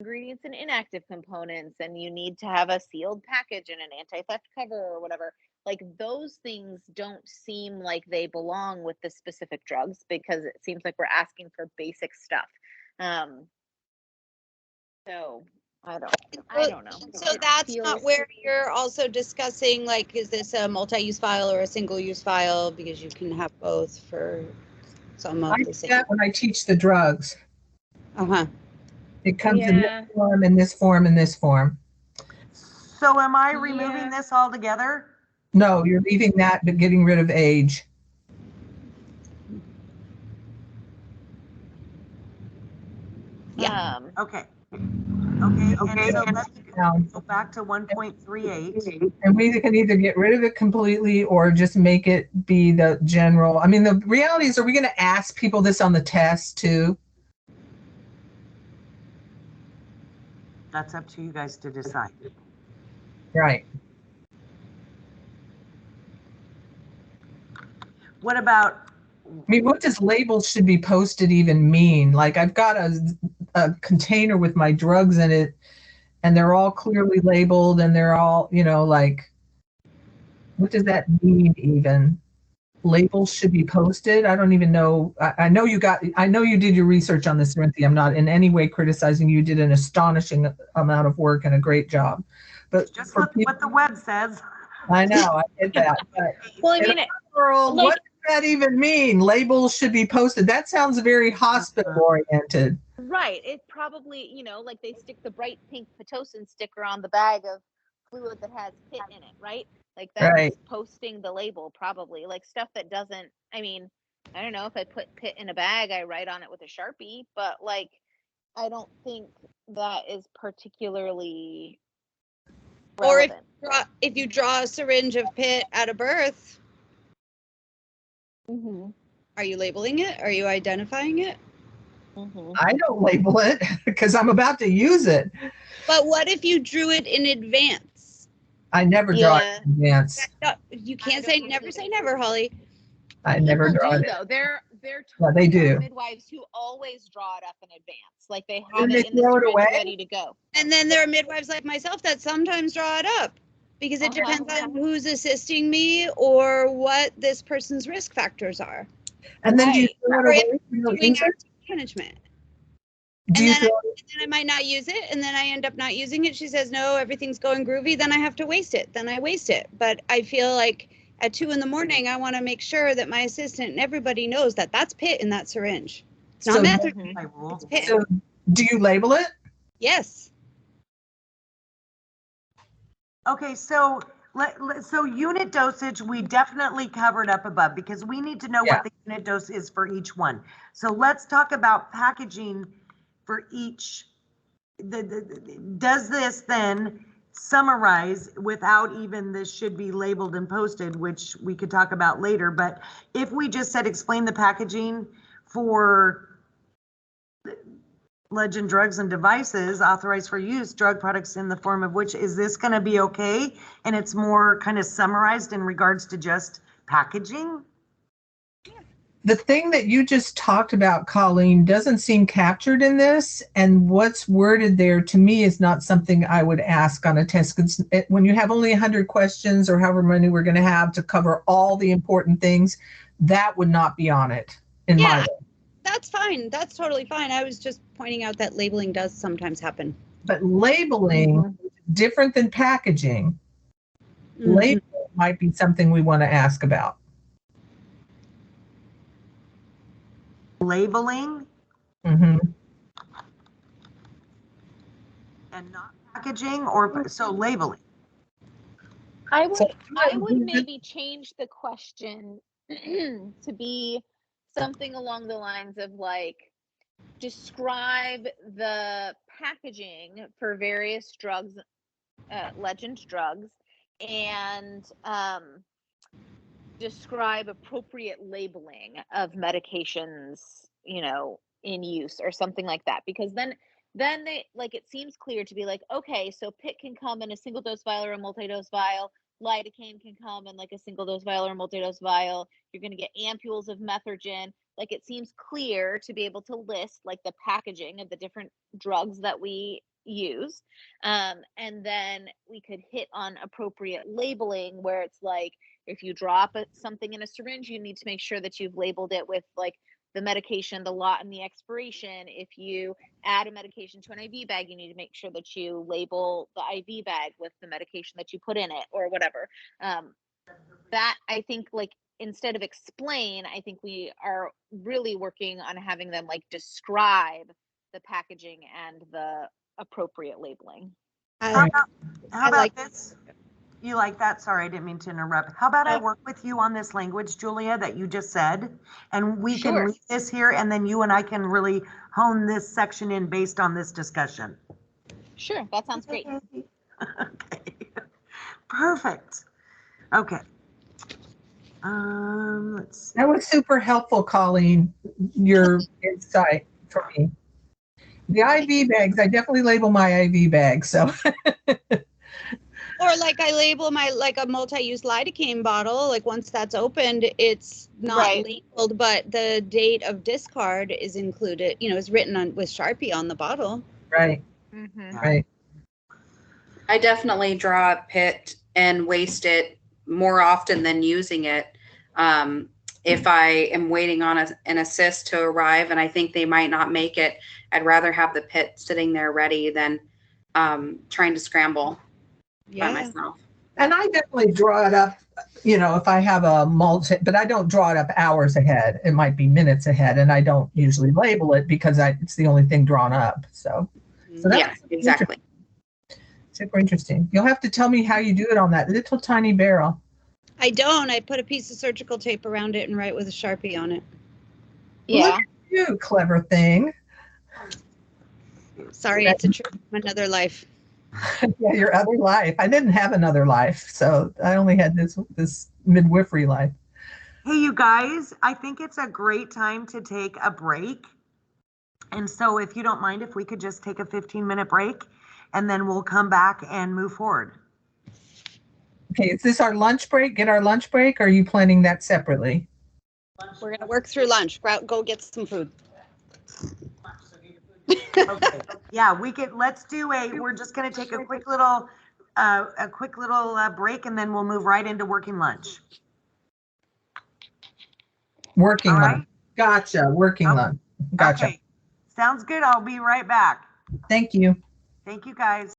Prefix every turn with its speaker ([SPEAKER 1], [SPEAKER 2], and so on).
[SPEAKER 1] ingredients and inactive components, and you need to have a sealed package and an anti-theft cover or whatever. Like those things don't seem like they belong with the specific drugs, because it seems like we're asking for basic stuff. So I don't know.
[SPEAKER 2] So that's not where you're also discussing, like, is this a multi-use file or a single-use file? Because you can have both for some of the same.
[SPEAKER 3] When I teach the drugs.
[SPEAKER 2] Uh-huh.
[SPEAKER 3] It comes in this form, in this form, in this form.
[SPEAKER 4] So am I removing this altogether?
[SPEAKER 3] No, you're leaving that, but getting rid of age.
[SPEAKER 2] Yeah.
[SPEAKER 4] Okay. And so let's go back to 1.38.
[SPEAKER 3] And we can either get rid of it completely or just make it be the general. I mean, the reality is, are we going to ask people this on the test too?
[SPEAKER 4] That's up to you guys to decide.
[SPEAKER 3] Right.
[SPEAKER 4] What about?
[SPEAKER 3] I mean, what does labels should be posted even mean? Like, I've got a container with my drugs in it, and they're all clearly labeled, and they're all, you know, like, what does that mean even? Labels should be posted? I don't even know. I know you did your research on this, Cynthia. I'm not in any way criticizing you. You did an astonishing amount of work and a great job. But
[SPEAKER 4] just look what the web says.
[SPEAKER 3] I know, I get that. But
[SPEAKER 1] well, I mean,
[SPEAKER 3] world, what does that even mean? Labels should be posted. That sounds very hospital oriented.
[SPEAKER 1] Right. It probably, you know, like they stick the bright pink Pitocin sticker on the bag of fluid that has pit in it, right? Like that's posting the label, probably. Like stuff that doesn't, I mean, I don't know, if I put pit in a bag, I write on it with a Sharpie, but like, I don't think that is particularly relevant.
[SPEAKER 2] Or if you draw a syringe of pit at a birth, are you labeling it? Are you identifying it?
[SPEAKER 3] I don't label it because I'm about to use it.
[SPEAKER 2] But what if you drew it in advance?
[SPEAKER 3] I never draw it in advance.
[SPEAKER 2] You can't say never, Holly.
[SPEAKER 3] I never draw it.
[SPEAKER 1] Though. They're
[SPEAKER 3] they do.
[SPEAKER 1] Midwives who always draw it up in advance. Like they have it in the syringe ready to go.
[SPEAKER 2] And then there are midwives like myself that sometimes draw it up because it depends on who's assisting me or what this person's risk factors are.
[SPEAKER 3] And then do you throw it away?
[SPEAKER 2] Doing management. And then I might not use it, and then I end up not using it. She says, no, everything's going groovy. Then I have to waste it. Then I waste it. But I feel like at 2 a.m, I want to make sure that my assistant and everybody knows that that's pit in that syringe. It's not method. It's pit.
[SPEAKER 3] So do you label it?
[SPEAKER 2] Yes.
[SPEAKER 4] Okay, so unit dosage, we definitely covered up above because we need to know what the unit dose is for each one. So let's talk about packaging for each. Does this then summarize without even this should be labeled and posted, which we could talk about later, but if we just said explain the packaging for Legend drugs and devices authorized for use, drug products in the form of which, is this going to be okay? And it's more kind of summarized in regards to just packaging?
[SPEAKER 3] The thing that you just talked about, Colleen, doesn't seem captured in this, and what's worded there to me is not something I would ask on a test. When you have only 100 questions or however many we're going to have to cover all the important things, that would not be on it in my way.
[SPEAKER 2] That's fine. That's totally fine. I was just pointing out that labeling does sometimes happen.
[SPEAKER 3] But labeling is different than packaging. Labeling might be something we want to ask about.
[SPEAKER 4] Labeling?
[SPEAKER 3] And
[SPEAKER 4] not packaging, or so labeling?
[SPEAKER 1] I would maybe change the question to be something along the lines of like, describe the packaging for various drugs, Legend drugs, and describe appropriate labeling of medications, you know, in use or something like that. Because then they, like, it seems clear to be like, okay, so PIT can come in a single dose vial or a multi-dose vial. Lidocaine can come in like a single dose vial or a multi-dose vial. You're going to get ampules of methergin. Like, it seems clear to be able to list like the packaging of the different drugs that we use. And then we could hit on appropriate labeling, where it's like, if you drop something in a syringe, you need to make sure that you've labeled it with like the medication, the lot, and the expiration. If you add a medication to an IV bag, you need to make sure that you label the IV bag with the medication that you put in it, or whatever. That, I think, like, instead of explain, I think we are really working on having them like describe the packaging and the appropriate labeling.
[SPEAKER 4] How about
[SPEAKER 2] like
[SPEAKER 4] this? You like that? Sorry, I didn't mean to interrupt. How about I work with you on this language, Julia, that you just said, and we can leave this here, and then you and I can really hone this section in based on this discussion.
[SPEAKER 1] Sure, that sounds great.
[SPEAKER 4] Okay, perfect. Okay. Let's see.
[SPEAKER 3] That was super helpful, Colleen, your insight for me. The IV bags, I definitely label my IV bags, so.
[SPEAKER 2] Or like I label my, like a multi-use lidocaine bottle, like once that's opened, it's not labeled, but the date of discard is included, you know, is written on with Sharpie on the bottle.
[SPEAKER 3] Right.
[SPEAKER 1] Mm-hmm.
[SPEAKER 3] Right.
[SPEAKER 5] I definitely draw a pit and waste it more often than using it. If I am waiting on an assist to arrive and I think they might not make it, I'd rather have the pit sitting there ready than trying to scramble by myself.
[SPEAKER 3] And I definitely draw it up, you know, if I have a multi, but I don't draw it up hours ahead. It might be minutes ahead, and I don't usually label it because it's the only thing drawn up. So
[SPEAKER 5] yeah, exactly.
[SPEAKER 3] Super interesting. You'll have to tell me how you do it on that little tiny barrel.
[SPEAKER 2] I don't. I put a piece of surgical tape around it and write with a Sharpie on it.
[SPEAKER 1] Yeah.
[SPEAKER 3] Look at you, clever thing.
[SPEAKER 2] Sorry, it's a trick from another life.
[SPEAKER 3] Yeah, your other life. I didn't have another life, so I only had this midwifery life.
[SPEAKER 4] Hey, you guys, I think it's a great time to take a break. And so if you don't mind, if we could just take a 15-minute break, and then we'll come back and move forward.
[SPEAKER 3] Okay, is this our lunch break? Get our lunch break, or are you planning that separately?
[SPEAKER 2] We're going to work through lunch. Go get some food.
[SPEAKER 4] Okay. Yeah, we're just going to take a quick little break, and then we'll move right into working lunch.
[SPEAKER 3] Working
[SPEAKER 4] All right?
[SPEAKER 3] lunch. Gotcha. Working lunch. Gotcha.
[SPEAKER 4] Okay. Sounds good. I'll be right back.
[SPEAKER 3] Thank you.
[SPEAKER 4] Thank you, guys.